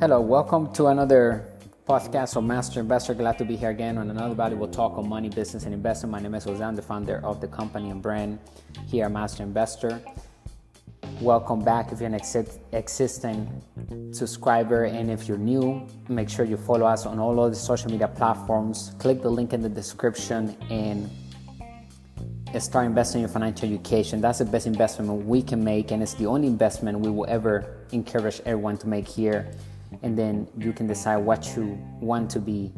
Hello, welcome to another podcast of Master Investor. Glad to be here again on another valuable talk on money, business, and investment. My name is Jose. I'm the founder of the company and brand here at Master Investor. Welcome back if you're an existing subscriber, and if you're new, make sure you follow us on all of the social media platforms. Click the link in the description and start investing in your financial education. That's the best investment we can make, and it's the only investment we will ever encourage everyone to make here. And then you can decide what you want to be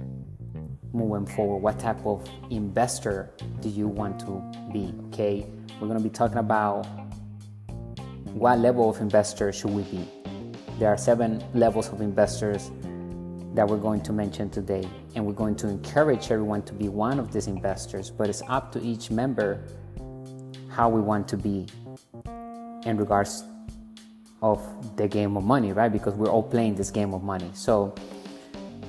moving forward. What type of investor do you want to be? Okay, we're going to be talking about what level of investor should we be. There are 7 levels of investors that we're going to mention today, and we're going to encourage everyone to be one of these investors, but it's up to each member how we want to be in regards of the game of money, right? Because we're all playing this game of money. So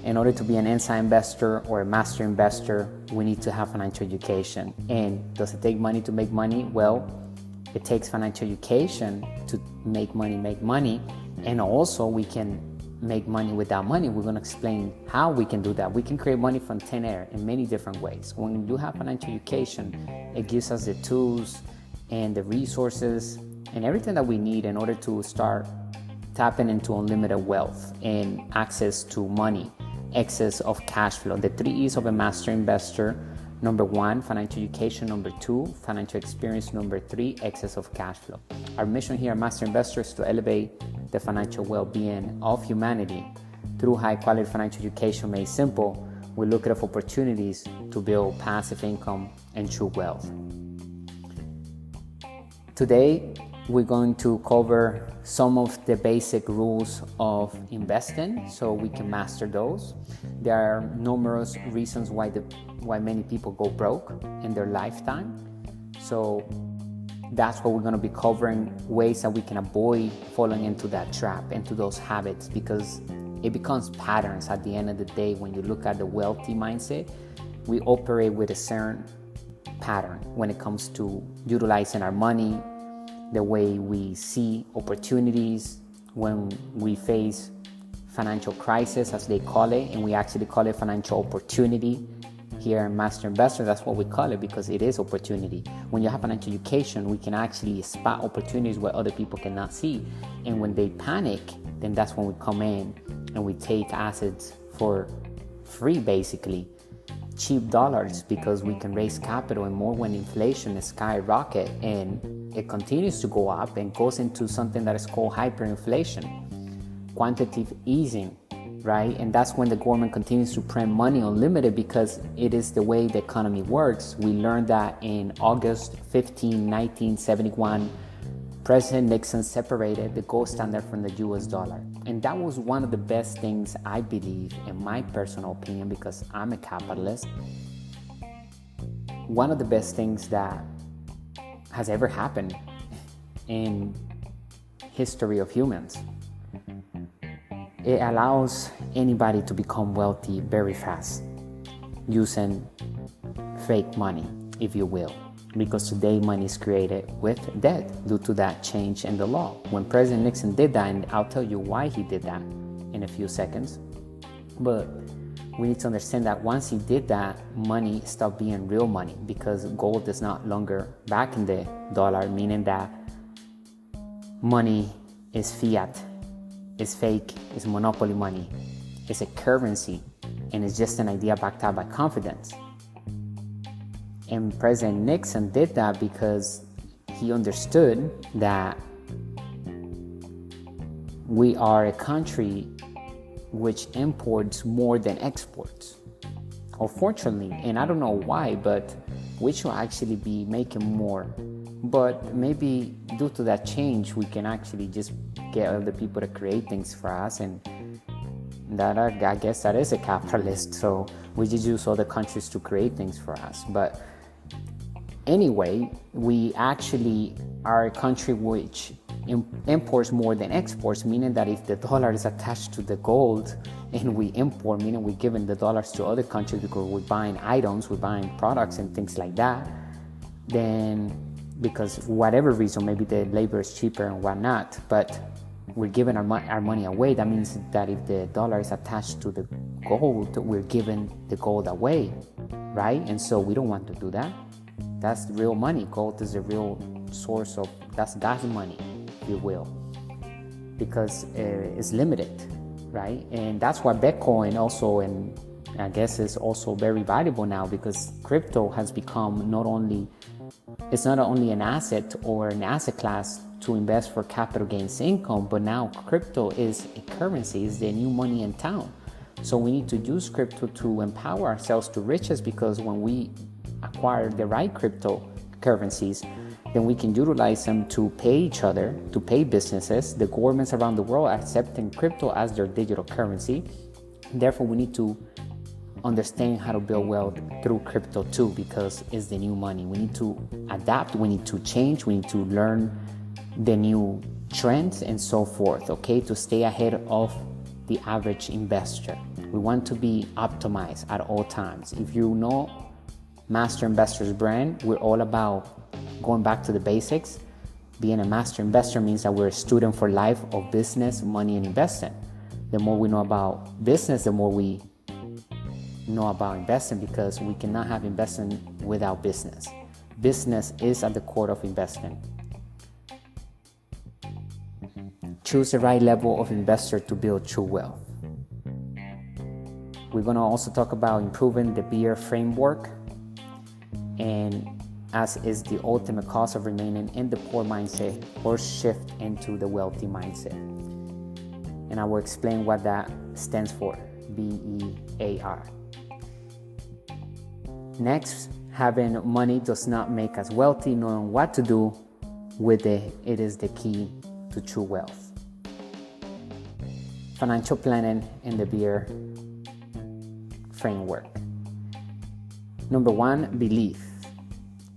in order to be an inside investor or a master investor, we need to have financial education. And does it take money to make money? Well, it takes financial education to make money. And also we can make money without money. We're going to explain how we can do that. We can create money from thin air in many different ways. When you have financial education, it gives us the tools and the resources and everything that we need in order to start tapping into unlimited wealth and access to money, excess of cash flow. The 3 E's of a master investor: number 1, financial education; number 2, financial experience; number 3, excess of cash flow. Our mission here at Master Investor is to elevate the financial well-being of humanity through high-quality financial education. Made simple, we look at opportunities to build passive income and true wealth. Today, we're going to cover some of the basic rules of investing so we can master those. There are numerous reasons why many people go broke in their lifetime. So that's what we're going to be covering, ways that we can avoid falling into that trap, into those habits, because it becomes patterns at the end of the day. When you look at the wealthy mindset, we operate with a certain pattern when it comes to utilizing our money, the way we see opportunities when we face financial crisis, as they call it, and we actually call it financial opportunity here in Master Investor. That's what we call it, because it is opportunity. When you have financial education, we can actually spot opportunities where other people cannot see, and when they panic, then that's when we come in and we take assets for free, basically cheap dollars, because we can raise capital and more when inflation is skyrocket and it continues to go up and goes into something that is called hyperinflation, quantitative easing, right? And that's when the government continues to print money unlimited, because it is the way the economy works. We learned that in August 15, 1971, President Nixon separated the gold standard from the US dollar. And that was one of the best things, I believe, in my personal opinion, because I'm a capitalist, one of the best things that has ever happened in history of humans. It allows anybody to become wealthy very fast using fake money, if you will, because today money is created with debt due to that change in the law. When President Nixon did that, and I'll tell you why he did that in a few seconds, but we need to understand that once he did that, money stopped being real money, because gold is not longer backing the dollar, meaning that money is fiat, is fake, is monopoly money, it's a currency, and it's just an idea backed up by confidence. And President Nixon did that because he understood that we are a country which imports more than exports. Unfortunately, and I don't know why, but we should actually be making more. But maybe due to that change, we can actually just get other people to create things for us, and that I guess that is a capitalist. So we just use other countries to create things for us. But anyway, we actually are a country which imports more than exports, meaning that if the dollar is attached to the gold and we import, meaning we're giving the dollars to other countries because we're buying items, we're buying products and things like that, then because for whatever reason, maybe the labor is cheaper and whatnot, but we're giving our money away, that means that if the dollar is attached to the gold, we're giving the gold away, right? And so we don't want to do that. That's real money. Gold is a real source of, that's God's money, if you will, because it's limited, right? And that's why Bitcoin also, and I guess is also very valuable now, because crypto has become it's not only an asset or an asset class to invest for capital gains income, but now crypto is a currency, is the new money in town. So we need to use crypto to empower ourselves to riches, because when we acquire the right cryptocurrencies, then we can utilize them to pay each other, to pay businesses. The governments around the world are accepting crypto as their digital currency. Therefore, we need to understand how to build wealth through crypto too, because it's the new money. We need to adapt, we need to change, we need to learn the new trends and so forth, okay, to stay ahead of the average investor. We want to be optimized at all times. If you know Master Investors brand, we're all about going back to the basics. Being a master investor means that we're a student for life of business, money, and investing. The more we know about business, the more we know about investing, because we cannot have investing without business. Business is at the core of investing. Choose the right level of investor to build true wealth. We're going to also talk about improving the beer framework, and as is the ultimate cause of remaining in the poor mindset or shift into the wealthy mindset. And I will explain what that stands for, BEAR. Next, having money does not make us wealthy. Knowing what to do with it is the key to true wealth. Financial planning in the beer framework. Number one, belief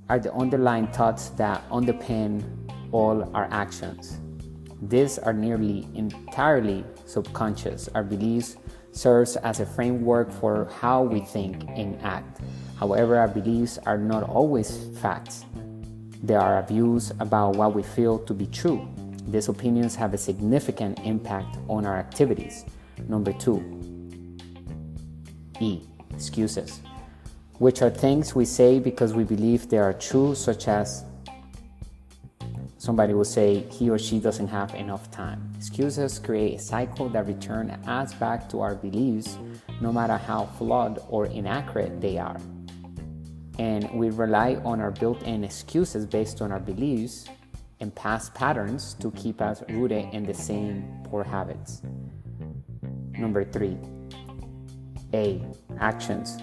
are the underlying thoughts that underpin all our actions. These are nearly entirely subconscious. Our beliefs serves as a framework for how we think and act. However, our beliefs are not always facts. There are views about what we feel to be true. These opinions have a significant impact on our activities. Number two, excuses, which are things we say because we believe they are true, such as somebody will say he or she doesn't have enough time. Excuses create a cycle that returns us back to our beliefs, no matter how flawed or inaccurate they are. And we rely on our built-in excuses based on our beliefs and past patterns to keep us rooted in the same poor habits. Number three, actions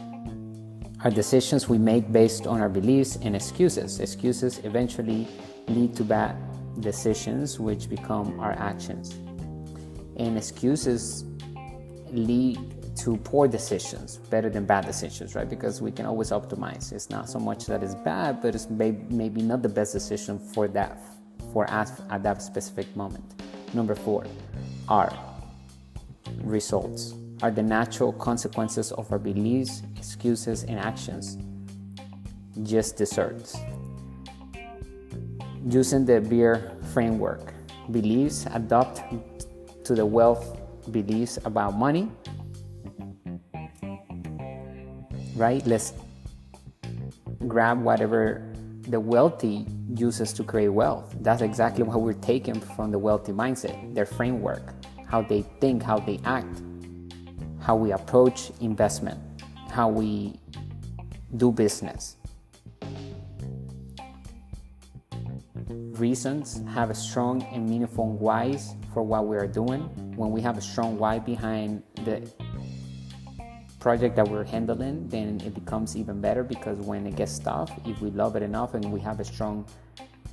are decisions we make based on our beliefs and excuses. Excuses eventually lead to bad decisions, which become our actions. And excuses lead to poor decisions, better than bad decisions, right? Because we can always optimize. It's not so much that it's bad, but it's maybe not the best decision for us at that specific moment. Number four, results are the natural consequences of our beliefs, excuses, and actions. Just desserts. Using the beer framework, beliefs adopt to the wealth beliefs about money, right? Let's grab whatever the wealthy uses to create wealth. That's exactly what we're taking from the wealthy mindset, their framework, how they think, how they act, how we approach investment, how we do business. Reasons have a strong and meaningful whys for what we are doing. When we have a strong why behind the project that we're handling, then it becomes even better, because when it gets tough, if we love it enough and we have a strong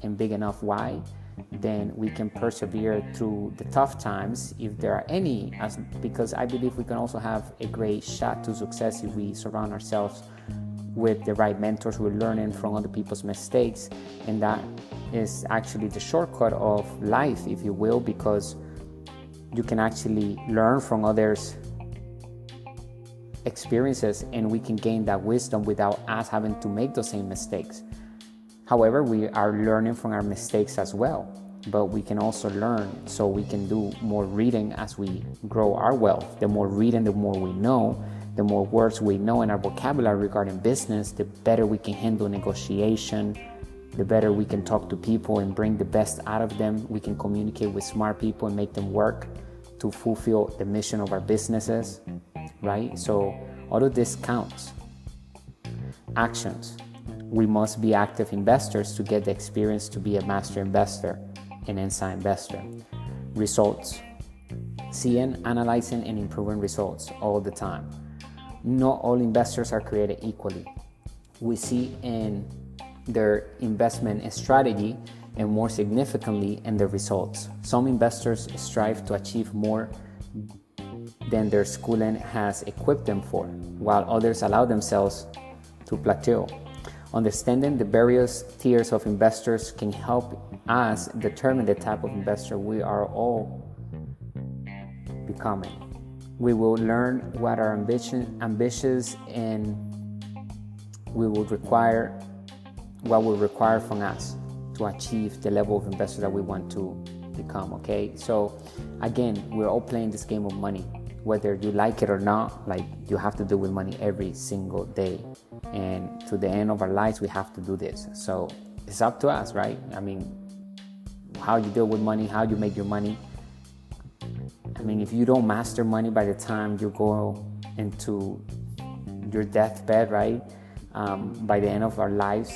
and big enough why, then we can persevere through the tough times, if there are any, because I believe we can also have a great shot to success if we surround ourselves with the right mentors. We're learning from other people's mistakes, and that is actually the shortcut of life, if you will, because you can actually learn from others' experiences, and we can gain that wisdom without us having to make those same mistakes. However, we are learning from our mistakes as well. but we can also learn, so we can do more reading as we grow our wealth. The more reading, the more we know, the more words we know in our vocabulary regarding business, the better we can handle negotiation, the better we can talk to people and bring the best out of them. We can communicate with smart people and make them work to fulfill the mission of our businesses, right? So all of this counts. Actions. We must be active investors to get the experience to be a master investor, an inside investor. Results. Seeing, analyzing, and improving results all the time. Not all investors are created equally. We see in their investment strategy and more significantly in the results. Some investors strive to achieve more than their schooling has equipped them for, while others allow themselves to plateau. Understanding the various tiers of investors can help us determine the type of investor we are all becoming. We will learn what our ambitious and what will require from us to achieve the level of investor that we want to become. Okay, so again, we're all playing this game of money, whether you like it or not. Like, you have to deal with money every single day, and to the end of our lives we have to do this. So it's up to us, right? I mean, how you deal with money, how you make your money. I mean, if you don't master money by the time you go into your deathbed, right? By the end of our lives,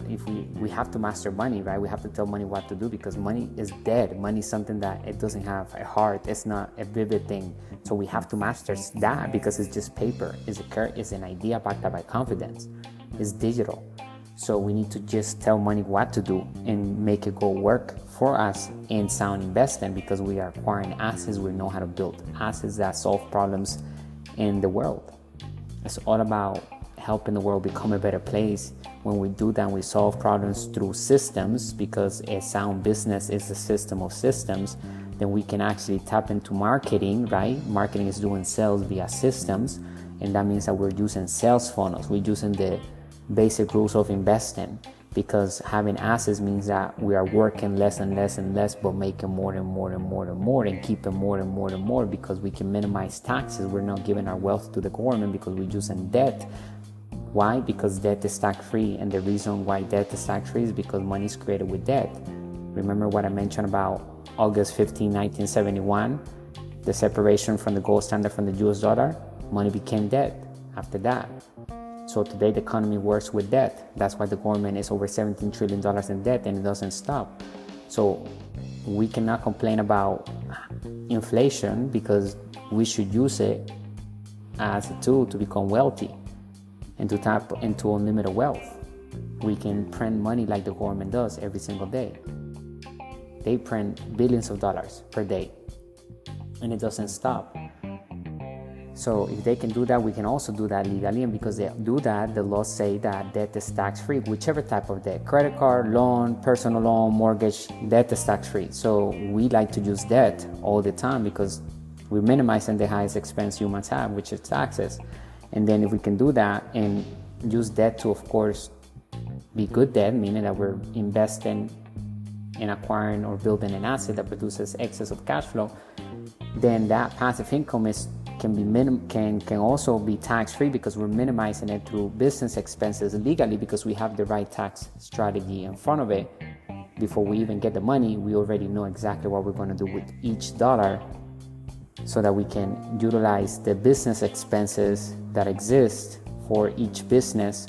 if we have to master money, right? We have to tell money what to do, because money is dead. Money is something that it doesn't have a heart. It's not a vivid thing. So we have to master that, because it's just paper. It's an idea backed up by confidence. It's digital. So we need to just tell money what to do and make it go work for us in sound investing, because we are acquiring assets. We know how to build assets that solve problems in the world. It's all about helping the world become a better place. When we do that, we solve problems through systems, because a sound business is a system of systems. Then we can actually tap into marketing, right? Marketing is doing sales via systems, and that means that we're using sales funnels. We're using the basic rules of investing, because having assets means that we are working less and less and less, but making more and more and more and more, and keeping more and more and more, because we can minimize taxes. We're not giving our wealth to the government because we're using debt. Why? Because debt is tax-free, and the reason why debt is tax-free is because money is created with debt. Remember what I mentioned about August 15, 1971, the separation from the gold standard from the US dollar? Money became debt after that. So today the economy works with debt. That's why the government is over $17 trillion in debt, and it doesn't stop. So we cannot complain about inflation, because we should use it as a tool to become wealthy and to tap into unlimited wealth. We can print money like the government does every single day. They print billions of dollars per day, and it doesn't stop. So if they can do that, we can also do that legally. And because they do that, the laws say that debt is tax-free, whichever type of debt, credit card, loan, personal loan, mortgage, debt is tax-free. So we like to use debt all the time, because we're minimizing the highest expense humans have, which is taxes. And then if we can do that and use debt to, of course, be good debt, meaning that we're investing in acquiring or building an asset that produces excess of cash flow, then that passive income can also be tax-free, because we're minimizing it through business expenses legally, because we have the right tax strategy in front of it. Before we even get the money, we already know exactly what we're going to do with each dollar, so that we can utilize the business expenses that exist for each business,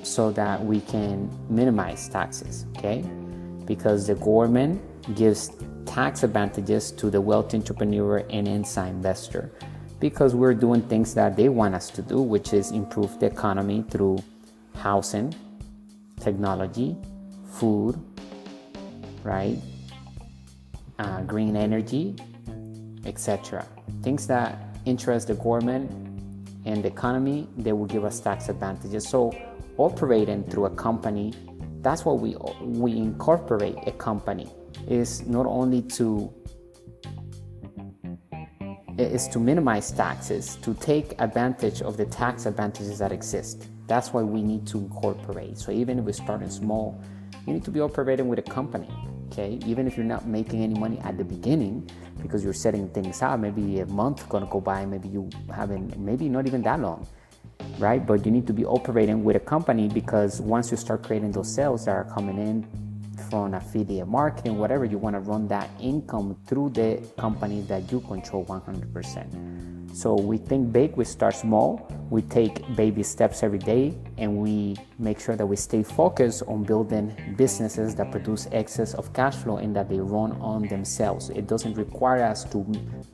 so that we can minimize taxes, okay? Because the government gives tax advantages to the wealthy entrepreneur and inside investor, because we're doing things that they want us to do, which is improve the economy through housing, technology, food, right? Green energy, etc. Things that interest the government and the economy, they will give us tax advantages. So operating through a company, that's what we incorporate a company, is not only to minimize taxes, to take advantage of the tax advantages that exist. That's why we need to incorporate. So even if we're starting small, you need to be operating with a company. okay? Even if you're not making any money at the beginning, because you're setting things out, maybe a month gonna go by, maybe you haven't, maybe not even that long, right? But you need to be operating with a company, because once you start creating those sales that are coming in from affiliate marketing, whatever, you want to run that income through the company that you control 100%. So we think big, we start small, we take baby steps every day, and we make sure that we stay focused on building businesses that produce excess of cash flow and that they run on themselves. It doesn't require us to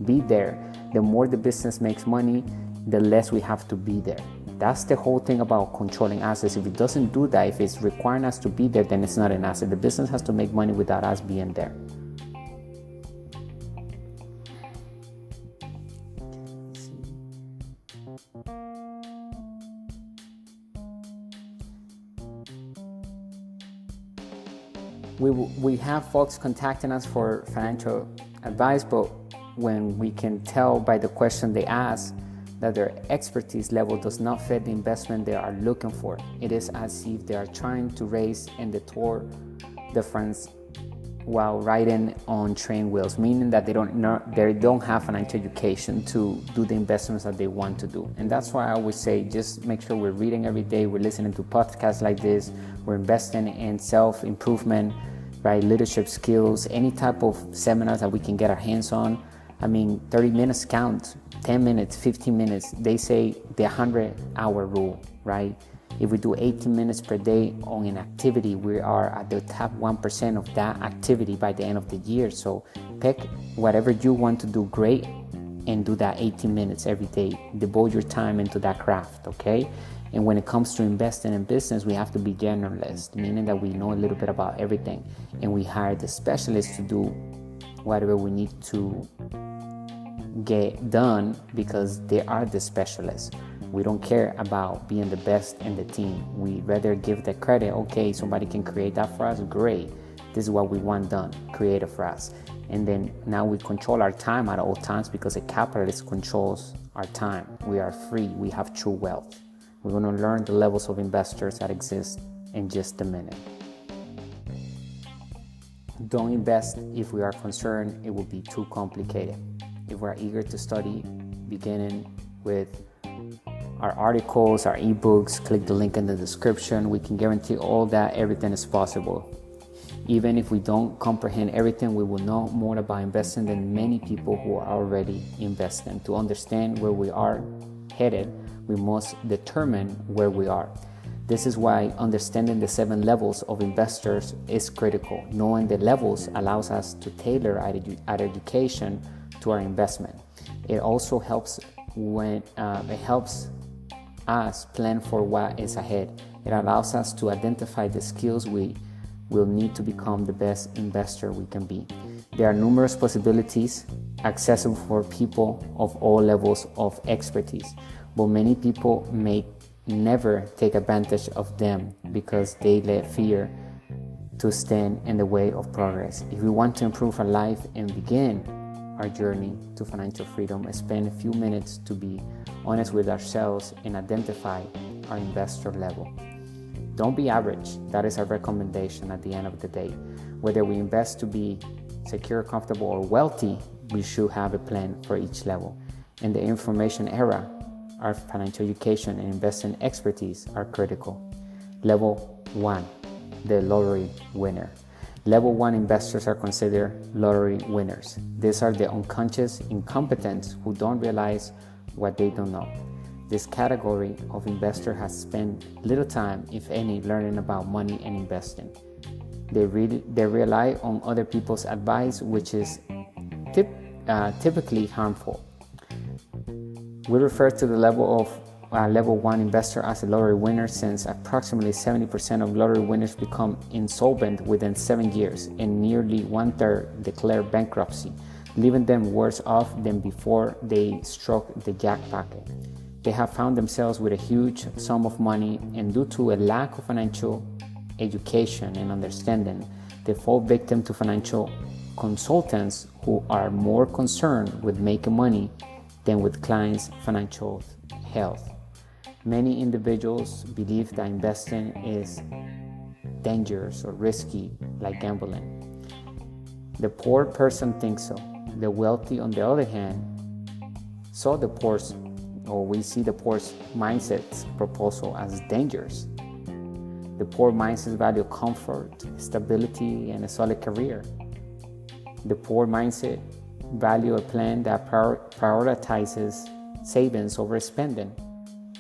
be there. The more the business makes money, the less we have to be there. That's the whole thing about controlling assets. If it doesn't do that, if it's requiring us to be there, then it's not an asset. The business has to make money without us being there. We have folks contacting us for financial advice, but when we can tell by the question they ask that their expertise level does not fit the investment they are looking for, it is as if they are trying to race in the Tour de France while riding on train wheels, meaning that they don't have financial education to do the investments that they want to do. And that's why I always say, just make sure we're reading every day, we're listening to podcasts like this, we're investing in self-improvement, right? Leadership skills, any type of seminars that we can get our hands on. I mean, 30 minutes count, 10 minutes, 15 minutes. They say the 100-hour rule, right? If we do 18 minutes per day on an activity, we are at the top 1% of that activity by the end of the year. So pick whatever you want to do great and do that 18 minutes every day. Devote your time into that craft, okay? And when it comes to investing in business, we have to be generalists, meaning that we know a little bit about everything. And we hire the specialists to do whatever we need to get done, because they are the specialists. We don't care about being the best in the team. We rather give the credit. Okay, somebody can create that for us, great. This is what we want done, create it for us. And then now we control our time at all times, because a capitalist controls our time. We are free, we have true wealth. We're going to learn the levels of investors that exist in just a minute. Don't invest if we are concerned it will be too complicated. If we're eager to study, beginning with our articles, our ebooks, click the link in the description. We can guarantee all that everything is possible. Even if we don't comprehend everything, we will know more about investing than many people who are already investing. To understand where we are headed, we must determine where we are. This is why understanding the 7 levels of investors is critical. Knowing the levels allows us to tailor our education to our investment. It also helps us plan for what is ahead. It allows us to identify the skills we will need to become the best investor we can be. There are numerous possibilities accessible for people of all levels of expertise, but many people may never take advantage of them because they let fear to stand in the way of progress. If we want to improve our life and begin our journey to financial freedom, spend a few minutes to be honest with ourselves and identify our investor level. Don't be average. That is our recommendation at the end of the day. Whether we invest to be secure, comfortable, or wealthy, we should have a plan for each level. In the information era, our financial education and investing expertise are critical. Level 1, the lottery winner. Level 1 investors are considered lottery winners. These are the unconscious incompetents who don't realize what they don't know. This category of investor has spent little time, if any, learning about money and investing. They rely on other people's advice, which is typically harmful. We refer to the level of level 1 investor as a lottery winner, since approximately 70% of lottery winners become insolvent within 7 years, and nearly 1/3 declare bankruptcy, leaving them worse off than before they struck the jackpot. They have found themselves with a huge sum of money, and due to a lack of financial education and understanding, they fall victim to financial consultants who are more concerned with making money than with clients' financial health. Many individuals believe that investing is dangerous or risky, like gambling. The poor person thinks so. The wealthy, on the other hand, we see the poor's mindset's proposal as dangerous. The poor mindset value comfort, stability, and a solid career. The poor mindset value a plan that prioritizes savings over spending.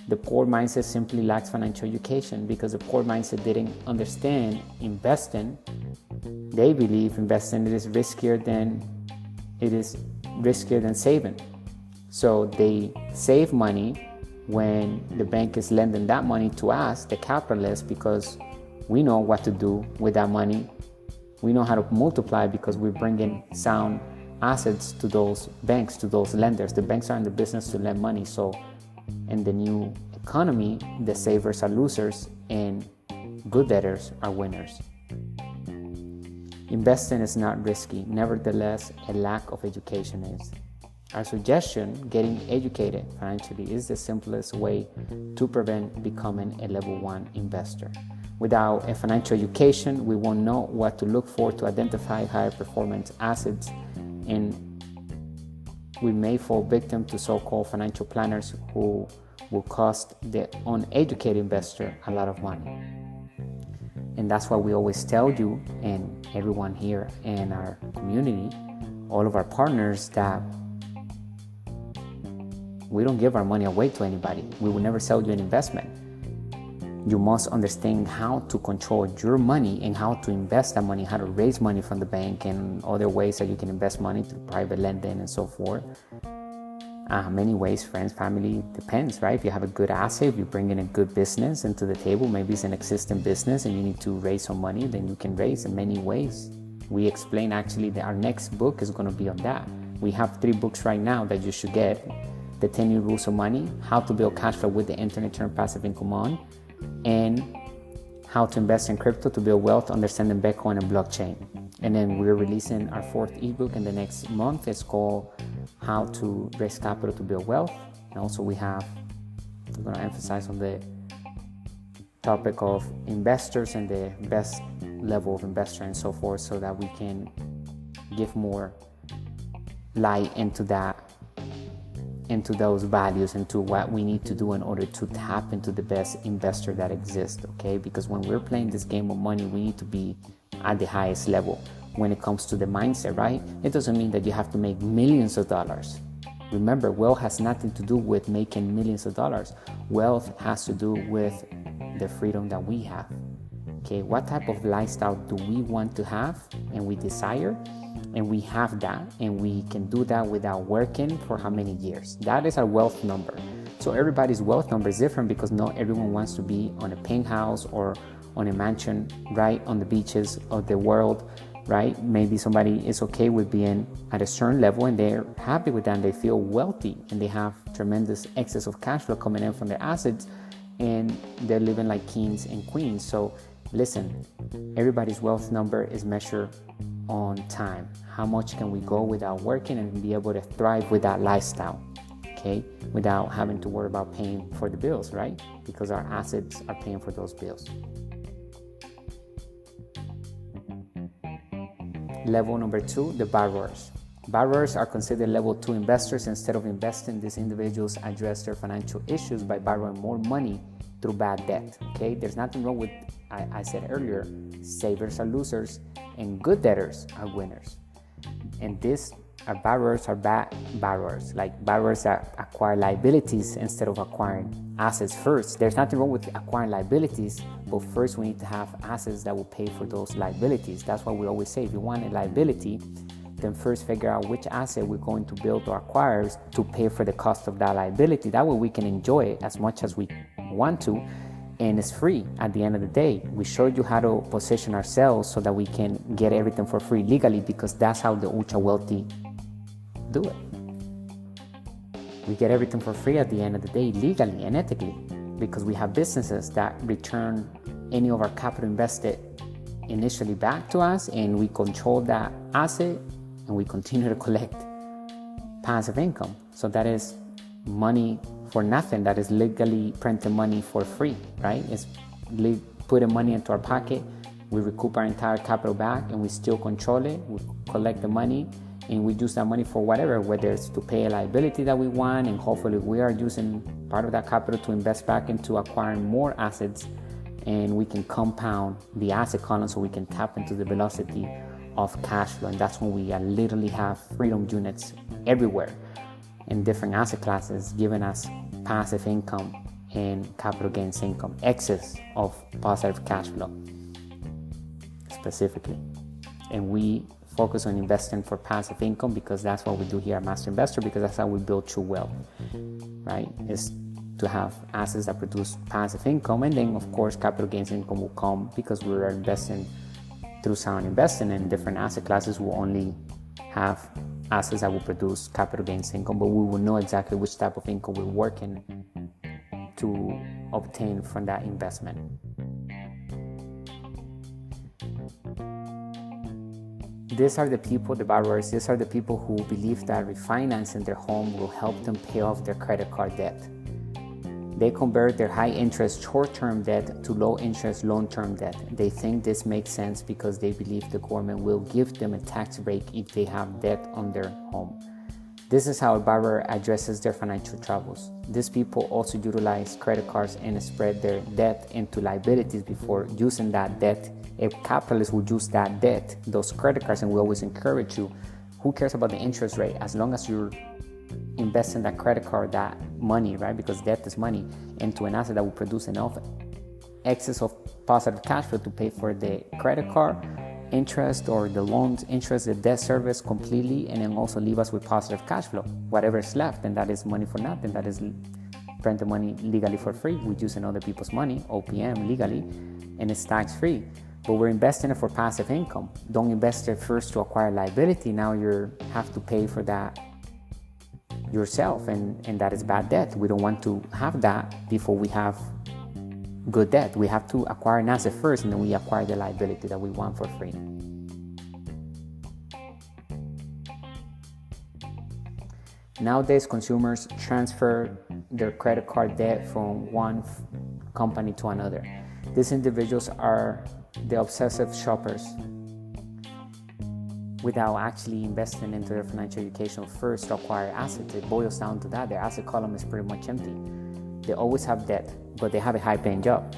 The poor mindset simply lacks financial education because the poor mindset didn't understand investing. They believe investing is riskier than saving. So they save money when the bank is lending that money to us, the capitalists, because we know what to do with that money. We know how to multiply because we're bringing sound assets to those banks, to those lenders. The banks are in the business to lend money. So in the new economy, the savers are losers and good debtors are winners. Investing is not risky. Nevertheless, a lack of education is. Our suggestion, getting educated financially, is the simplest way to prevent becoming a level 1 investor. Without a financial education, we won't know what to look for to identify higher performance assets, and we may fall victim to so-called financial planners who will cost the uneducated investor a lot of money. And that's why we always tell you and everyone here in our community, all of our partners, that we don't give our money away to anybody. We will never sell you an investment. You must understand how to control your money and how to invest that money, how to raise money from the bank and other ways that you can invest money through private lending and so forth. Many ways, friends, family, depends, right? If you have a good asset, if you bring in a good business into the table, maybe it's an existing business and you need to raise some money, then you can raise in many ways. We explain actually that our next book is going to be on that. We have 3 books right now that you should get. The 10 New Rules of Money, How to Build Cash Flow with the Internet, Turn Passive Income On, and How to Invest in Crypto to Build Wealth, Understanding Bitcoin and Blockchain. And then we're releasing our 4th ebook in the next month. It's called How to Raise Capital to Build Wealth. And also we're going to emphasize on the topic of investors and the best level of investor and so forth, so that we can give more light into those values, into what we need to do in order to tap into the best investor that exists, okay? Because when we're playing this game of money, we need to be at the highest level when it comes to the mindset, right? It doesn't mean that you have to make millions of dollars. Remember, wealth has nothing to do with making millions of dollars. Wealth has to do with the freedom that we have, okay? What type of lifestyle do we want to have and we desire? And we have that, and we can do that without working for how many years? That is our wealth number. So everybody's wealth number is different, because not everyone wants to be on a penthouse or on a mansion right on the beaches of the world, right? Maybe somebody is okay with being at a certain level and they're happy with that and they feel wealthy and they have tremendous excess of cash flow coming in from their assets and they're living like kings and queens. So listen, everybody's wealth number is measured on time. How much can we go without working and be able to thrive with that lifestyle, okay? Without having to worry about paying for the bills, right? Because our assets are paying for those bills. Level number 2, the borrowers. Borrowers are considered level 2 investors. Instead of investing, these individuals address their financial issues by borrowing more money through bad debt, okay? There's nothing wrong with, I said earlier, savers are losers and good debtors are winners. And these borrowers are bad borrowers, like borrowers that acquire liabilities instead of acquiring assets first. There's nothing wrong with acquiring liabilities, but first we need to have assets that will pay for those liabilities. That's why we always say, if you want a liability, then first figure out which asset we're going to build or acquire to pay for the cost of that liability. That way we can enjoy it as much as we want to, and it's free at the end of the day. We showed you how to position ourselves so that we can get everything for free legally, because that's how the ultra wealthy do it. We get everything for free at the end of the day, legally and ethically, because we have businesses that return any of our capital invested initially back to us, and we control that asset and we continue to collect passive income. So that is money for nothing. That is legally printing money for free, right? It's putting money into our pocket We recoup our entire capital back and we still control it. We collect the money and we use that money for whatever, whether it's to pay a liability that we want, and hopefully we are using part of that capital to invest back into acquiring more assets, and we can compound the asset column so we can tap into the velocity of cash flow. And that's when we literally have freedom units everywhere in different asset classes, giving us passive income and capital gains income, excess of positive cash flow specifically. And we focus on investing for passive income because that's what we do here at Master Investor, because that's how we build true wealth, right? Is to have assets that produce passive income, and then of course capital gains income will come because we're investing through sound investing in different asset classes. Will only have assets that will produce capital gains income, but we will know exactly which type of income we're working to obtain from that investment. These are the people, the borrowers, these are the people who believe that refinancing their home will help them pay off their credit card debt. They convert their high-interest short-term debt to low-interest long-term debt. They think this makes sense because they believe the government will give them a tax break if they have debt on their home. This is how a borrower addresses their financial troubles. These people also utilize credit cards and spread their debt into liabilities before using that debt. A capitalist will use that debt, those credit cards, and we always encourage you, who cares about the interest rate as long as you're investing that credit card, that money, right? Because debt is money, into an asset that will produce enough excess of positive cash flow to pay for the credit card interest or the loans interest, the debt service completely, and then also leave us with positive cash flow. Whatever is left, and that is money for nothing, that is rent the money legally for free. We're using other people's money, OPM, legally, and it's tax free. But we're investing it for passive income. Don't invest it first to acquire liability. Now you have to pay for that yourself, and that is bad debt. We don't want to have that before we have good debt. We have to acquire an asset first, and then we acquire the liability that we want for free. Nowadays, consumers transfer their credit card debt from one company to another. These individuals are the obsessive shoppers without actually investing into their financial education first to acquire assets. It boils down to that. Their asset column is pretty much empty. They always have debt, but they have a high-paying job.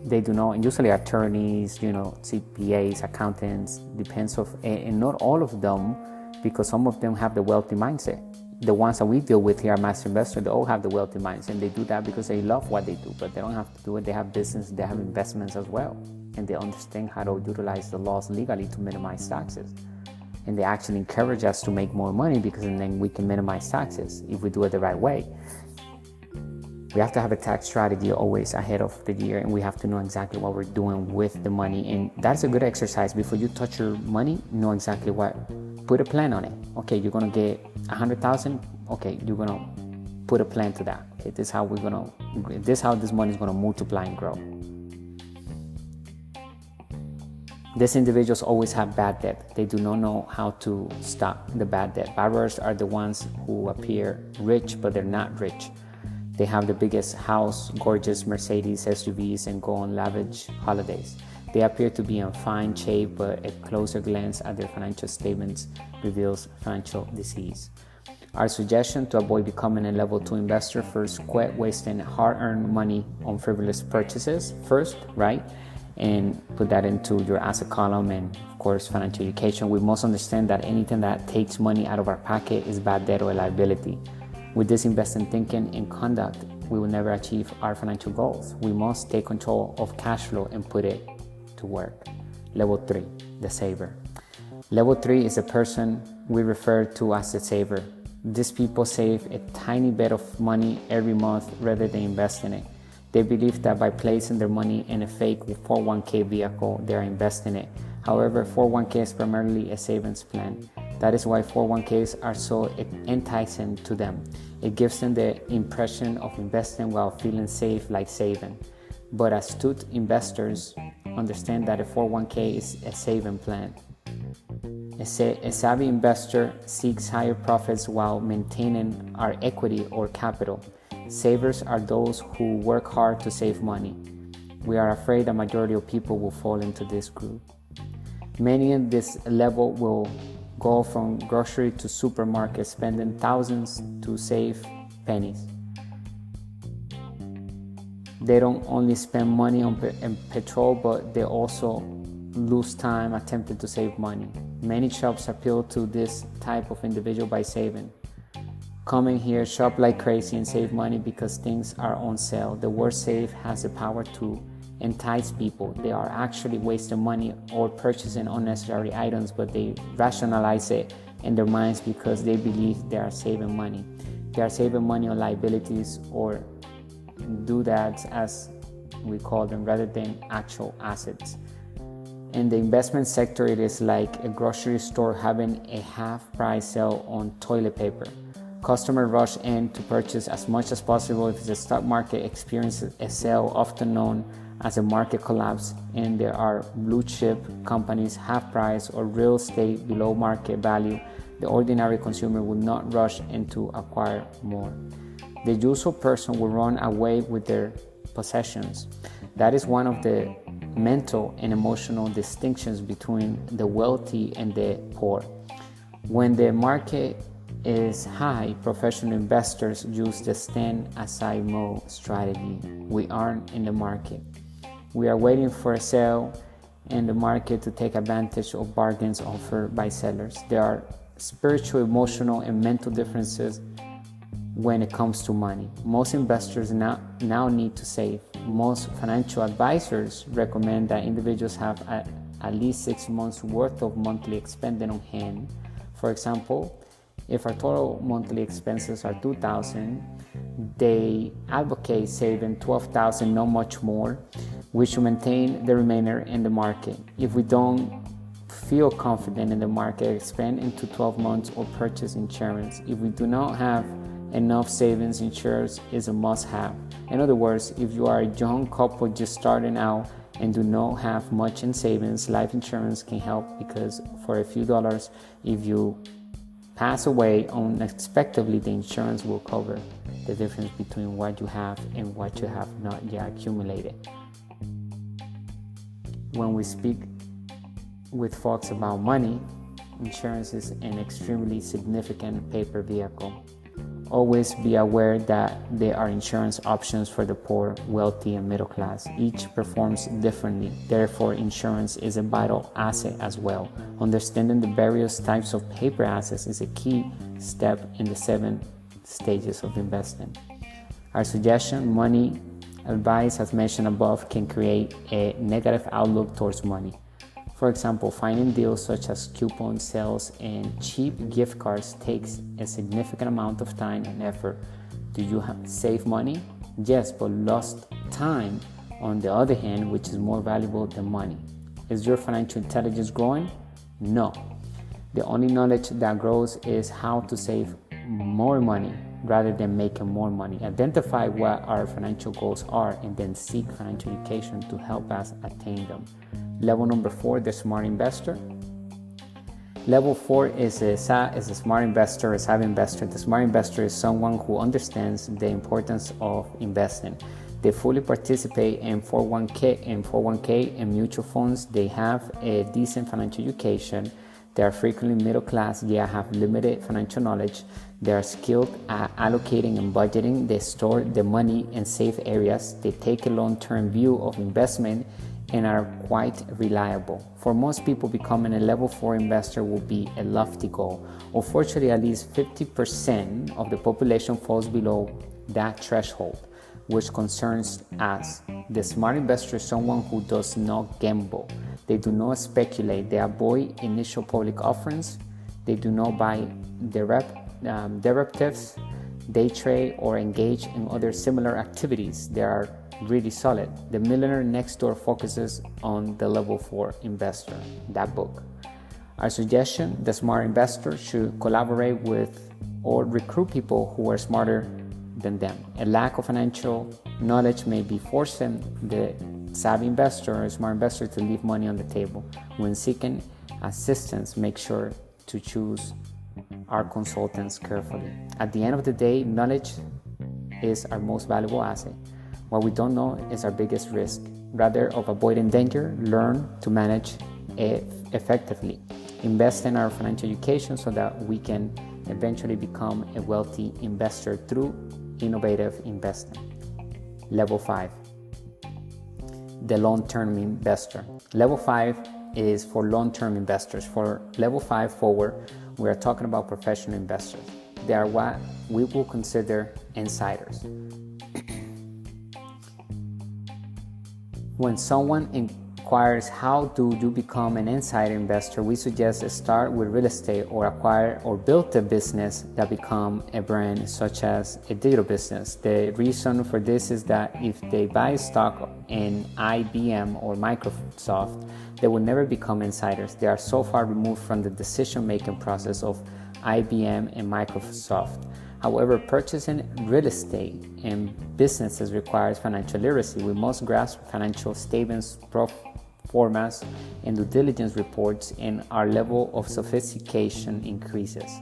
They do not, and usually attorneys, CPAs, accountants, depends of, and not all of them, because some of them have the wealthy mindset. The ones that we deal with here at Master Investor, they all have the wealthy mindset, and they do that because they love what they do, but they don't have to do it. They have business, they have investments as well, and they understand how to utilize the laws legally to minimize taxes. And they actually encourage us to make more money because then we can minimize taxes if we do it the right way. We have to have a tax strategy always ahead of the year, and we have to know exactly what we're doing with the money. And that's a good exercise. Before you touch your money, know exactly what. Put a plan on it. Okay, you're gonna get 100,000. Okay, you're gonna put a plan to that. Okay, this is how this money is gonna multiply and grow. These individuals always have bad debt. They do not know how to stop the bad debt. Borrowers are the ones who appear rich, but they're not rich. They have the biggest house, gorgeous Mercedes, SUVs, and go on lavish holidays. They appear to be in fine shape, but a closer glance at their financial statements reveals financial disease. Our suggestion to avoid becoming a level 2 investor: first, quit wasting hard-earned money on frivolous purchases first, right? And put that into your asset column, and of course financial education. We must understand that anything that takes money out of our pocket is bad debt or a liability. With this investing thinking and conduct, we will never achieve our financial goals. We must take control of cash flow and put it to work. Level 3, the saver. Level 3 is a person we refer to as the saver. These people save a tiny bit of money every month rather than invest in it. They believe that by placing their money in a fake 401k vehicle, they are investing it. However, 401k is primarily a savings plan. That is why 401ks are so enticing to them. It gives them the impression of investing while feeling safe, like saving. But astute investors understand that a 401k is a saving plan. A savvy investor seeks higher profits while maintaining our equity or capital. Savers are those who work hard to save money. We are afraid a majority of people will fall into this group. Many in this level will go from grocery to supermarket, spending thousands to save pennies. They don't only spend money on petrol, but they also lose time attempting to save money. Many shops appeal to this type of individual by saving. Come in here, shop like crazy, and save money because things are on sale. The word save has the power to entice people. They are actually wasting money or purchasing unnecessary items, but they rationalize it in their minds because they believe they are saving money. They are saving money on liabilities or doodads, as we call them, rather than actual assets. In the investment sector, it is like a grocery store having a half-price sale on toilet paper. Customers rush in to purchase as much as possible. If the stock market experiences a sale, often known as a market collapse, and there are blue chip companies half price or real estate below market value, the ordinary consumer will not rush in to acquire more. The usual person will run away with their possessions. That is one of the mental and emotional distinctions between the wealthy and the poor. When the market is high, professional investors use the stand aside mode strategy. We aren't in the market. We are waiting for a sale in the market to take advantage of bargains offered by sellers. There are spiritual, emotional, and mental differences when it comes to money. Most investors now need to save. Most financial advisors recommend that individuals have at least 6 months worth of monthly expenses on hand. For example, if our total monthly expenses are $2,000, they advocate saving $12,000, not much more. We should maintain the remainder in the market. If we don't feel confident in the market, expand into 12 months or purchase insurance. If we do not have enough savings, insurance is a must-have. In other words, if you are a young couple just starting out and do not have much in savings, life insurance can help, because for a few dollars, if you pass away unexpectedly, the insurance will cover the difference between what you have and what you have not yet accumulated. When we speak with folks about money, insurance is an extremely significant paper vehicle. Always be aware that there are insurance options for the poor, wealthy, and middle class. Each performs differently. Therefore, insurance is a vital asset as well. Understanding the various types of paper assets is a key step in the 7 stages of investing. Our suggestion: money advice, as mentioned above, can create a negative outlook towards money. For example, finding deals such as coupon sales and cheap gift cards takes a significant amount of time and effort. Do you save money? Yes, but lost time, on the other hand, which is more valuable than money. Is your financial intelligence growing? No. The only knowledge that grows is how to save more money rather than making more money. Identify what our financial goals are and then seek financial education to help us attain them. Level number 4, the smart investor. Level 4 is a smart investor, a savvy investor. The smart investor is someone who understands the importance of investing. They fully participate in 401k and mutual funds. They have a decent financial education. They are frequently middle class, yet have limited financial knowledge. They are skilled at allocating and budgeting. They store the money in safe areas. They take a long-term view of investment and are quite reliable. For most people, becoming a level 4 investor will be a lofty goal. Unfortunately, at least 50% of the population falls below that threshold, which concerns us. The smart investor is someone who does not gamble. They do not speculate. They avoid initial public offerings. They do not buy derivatives, day trade, or engage in other similar activities. They are really solid. The Millionaire Next Door focuses on the level 4 investor, that book. Our suggestion: the smart investor should collaborate with or recruit people who are smarter than them. A lack of financial knowledge may be forcing the savvy investor or smart investor to leave money on the table. When seeking assistance, make sure to choose our consultants carefully. At the end of the day, knowledge is our most valuable asset. What we don't know is our biggest risk. Rather of avoiding danger, learn to manage it effectively. Invest in our financial education so that we can eventually become a wealthy investor through innovative investing. Level 5, the long-term investor. Level 5 is for long-term investors. For level 5 forward, we are talking about professional investors. They are what we will consider insiders. When someone inquires how do you become an insider investor, we suggest start with real estate or acquire or build a business that become a brand, such as a digital business. The reason for this is that if they buy stock in IBM or Microsoft, they will never become insiders. They are so far removed from the decision-making process of IBM and Microsoft. However, purchasing real estate and businesses requires financial literacy. We must grasp financial statements, pro formas, and due diligence reports, and our level of sophistication increases.